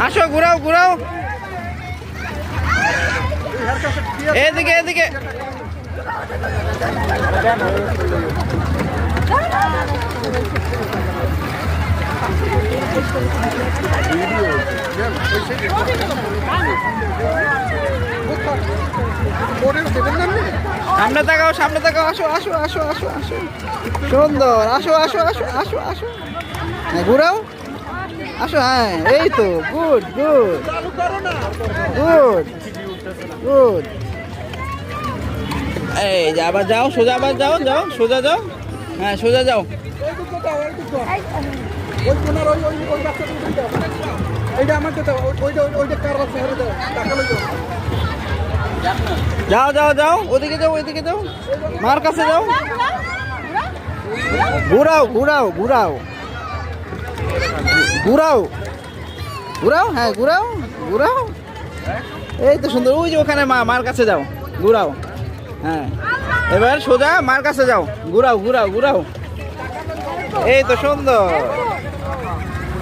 আসো ঘুরাও ঘুরাও, এদিকে এদিকে। সামনে তাকাও, সামনে তাকাও, আসো আসো আসো আসো আসো, সুন্দর, আসো আসো আসো আসো আসো, হ্যাঁ ঘুরাও, আসো, হ্যাঁ এই তো, গুড গুড গুড গুড। এই যে আবার যাও, সোজা আবার যাও, যাও সোজা যাও, হ্যাঁ সোজা যাও। যাও যাও যাও, ওদিকে যাও, ওইদিকে যাও, মার কাছে যাও, ঘুরাও ঘুরাও ঘুরাও ঘুরাও ঘুরাও, হ্যাঁ ঘুরাও ঘুরাও, এই তো সুন্দর, ওই যে ওখানে মার কাছে যাও, ঘুরাও, হ্যাঁ এবার সোজা মার কাছে যাও, ঘুরাও ঘুরাও ঘুরাও, এই তো সুন্দর।